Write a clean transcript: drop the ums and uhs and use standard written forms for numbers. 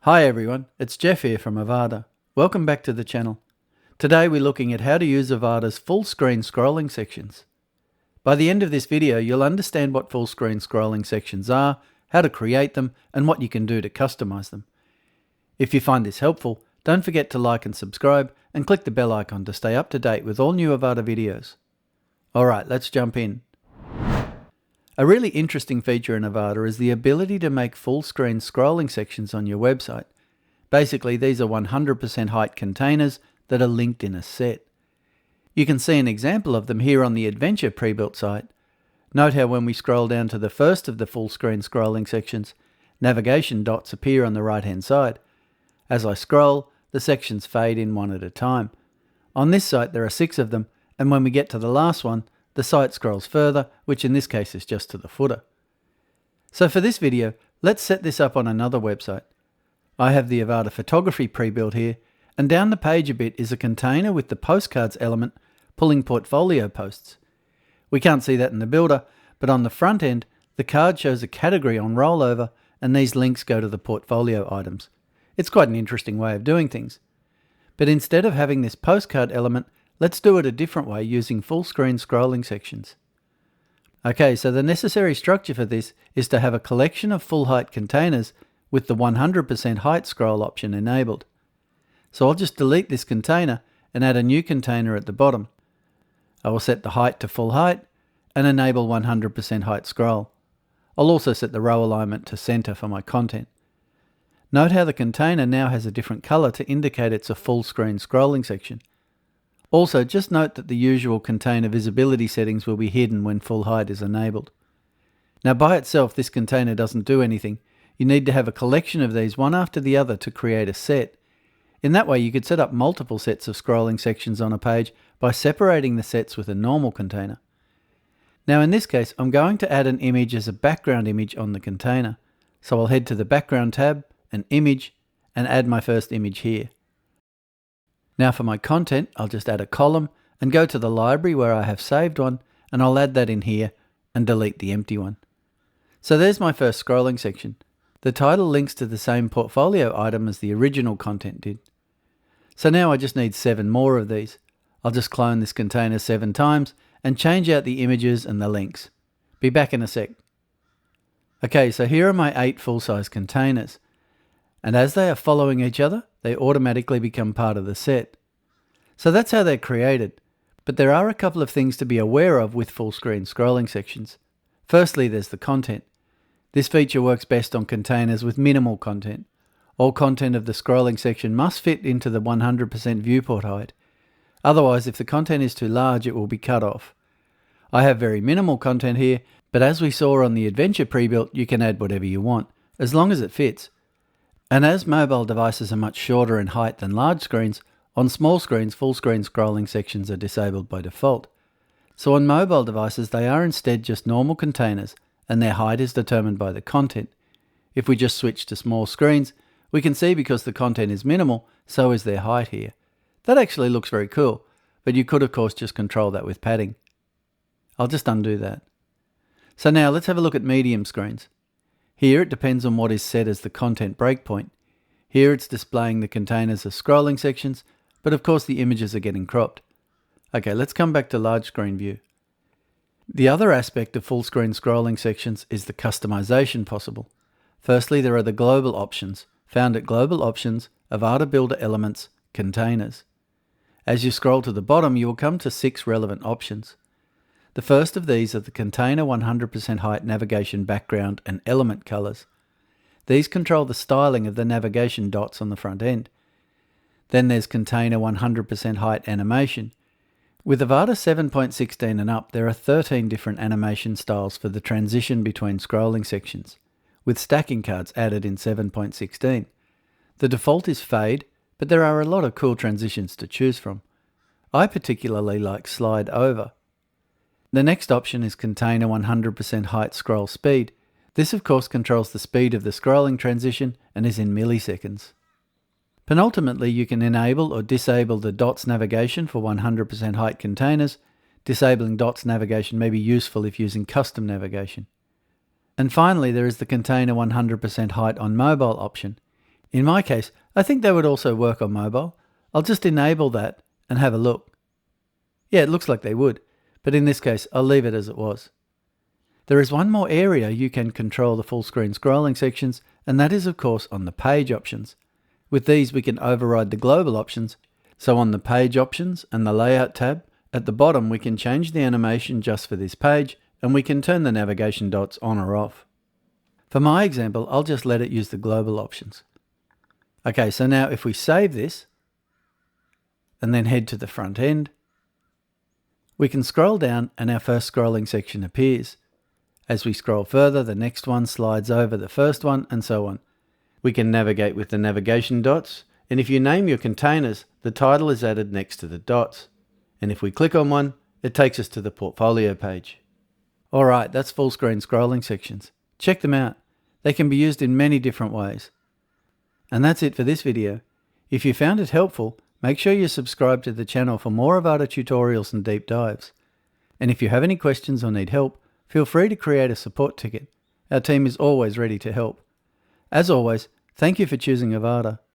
Hi everyone, it's Jeff here from Avada. Welcome back to the channel. Today we're looking at how to use Avada's full screen scrolling sections. By the end of this video, you'll understand what full screen scrolling sections are, how to create them, and what you can do to customize them. If you find this helpful, don't forget to like and subscribe, and click the bell icon to stay up to date with all new Avada videos. Alright, let's jump in. A really interesting feature in Avada is the ability to make full screen scrolling sections on your website. Basically, these are 100% height containers that are linked in a set. You can see an example of them here on the Adventure Prebuilt site. Note how when we scroll down to the first of the full screen scrolling sections, navigation dots appear on the right hand side. As I scroll, the sections fade in one at a time. On this site there are 6 of them, and when we get to the last one, the site scrolls further, which in this case is just to the footer. So for this video, let's set this up on another website. I have the Avada Photography pre-built here, and down the page a bit is a container with the postcards element pulling portfolio posts. We can't see that in the builder, but on the front end, the card shows a category on rollover, and these links go to the portfolio items. It's quite an interesting way of doing things. But instead of having this postcard element, let's do it a different way using full screen scrolling sections. Okay, so the necessary structure for this is to have a collection of full height containers with the 100% height scroll option enabled. So I'll just delete this container and add a new container at the bottom. I will set the height to full height and enable 100% height scroll. I'll also set the row alignment to center for my content. Note how the container now has a different color to indicate it's a full screen scrolling section. Also, just note that the usual container visibility settings will be hidden when full height is enabled. Now by itself, this container doesn't do anything. You need to have a collection of these one after the other to create a set. In that way, you could set up multiple sets of scrolling sections on a page by separating the sets with a normal container. Now in this case, I'm going to add an image as a background image on the container. So I'll head to the Background tab, an Image, and add my first image here. Now for my content, I'll just add a column and go to the library where I have saved one, and I'll add that in here and delete the empty one. So there's my first scrolling section. The title links to the same portfolio item as the original content did. So now I just need 7 more of these. I'll just clone this container 7 times and change out the images and the links. Be back in a sec. Okay, so here are my 8 full-size containers. And as they are following each other, they automatically become part of the set. So that's how they're created. But there are a couple of things to be aware of with full screen scrolling sections. Firstly, there's the content. This feature works best on containers with minimal content. All content of the scrolling section must fit into the 100% viewport height. Otherwise, if the content is too large, it will be cut off. I have very minimal content here, but as we saw on the Adventure Prebuilt, you can add whatever you want, as long as it fits. And as mobile devices are much shorter in height than large screens, on small screens full screen scrolling sections are disabled by default. So on mobile devices they are instead just normal containers, and their height is determined by the content. If we just switch to small screens, we can see because the content is minimal, so is their height here. That actually looks very cool, but you could of course just control that with padding. I'll just undo that. So now let's have a look at medium screens. Here it depends on what is set as the content breakpoint. Here it's displaying the containers as scrolling sections, but of course the images are getting cropped. Okay, let's come back to large screen view. The other aspect of full screen scrolling sections is the customization possible. Firstly, there are the global options, found at Global Options, Avada Builder Elements, Containers. As you scroll to the bottom, you will come to 6 relevant options. The first of these are the container 100% height navigation background and element colors. These control the styling of the navigation dots on the front end. Then there's container 100% height animation. With Avada 7.16 and up, there are 13 different animation styles for the transition between scrolling sections, with stacking cards added in 7.16. The default is fade, but there are a lot of cool transitions to choose from. I particularly like slide over. The next option is container 100% height scroll speed. This of course controls the speed of the scrolling transition and is in milliseconds. Penultimately, you can enable or disable the dots navigation for 100% height containers. Disabling dots navigation may be useful if using custom navigation. And finally, there is the container 100% height on mobile option. In my case, I think they would also work on mobile. I'll just enable that and have a look. Yeah, it looks like they would, but in this case, I'll leave it as it was. There is one more area you can control the full screen scrolling sections, and that is of course on the page options. With these we can override the global options, so on the page options and the layout tab, at the bottom we can change the animation just for this page, and we can turn the navigation dots on or off. For my example, I'll just let it use the global options. Okay, so now if we save this, and then head to the front end, we can scroll down and our first scrolling section appears. As we scroll further, the next one slides over the first one, and so on. We can navigate with the navigation dots, and if you name your containers, the title is added next to the dots. And if we click on one, it takes us to the portfolio page. Alright, that's full screen scrolling sections. Check them out. They can be used in many different ways. And that's it for this video. If you found it helpful, make sure you subscribe to the channel for more Avada tutorials and deep dives. And if you have any questions or need help, feel free to create a support ticket. Our team is always ready to help. As always, thank you for choosing Avada.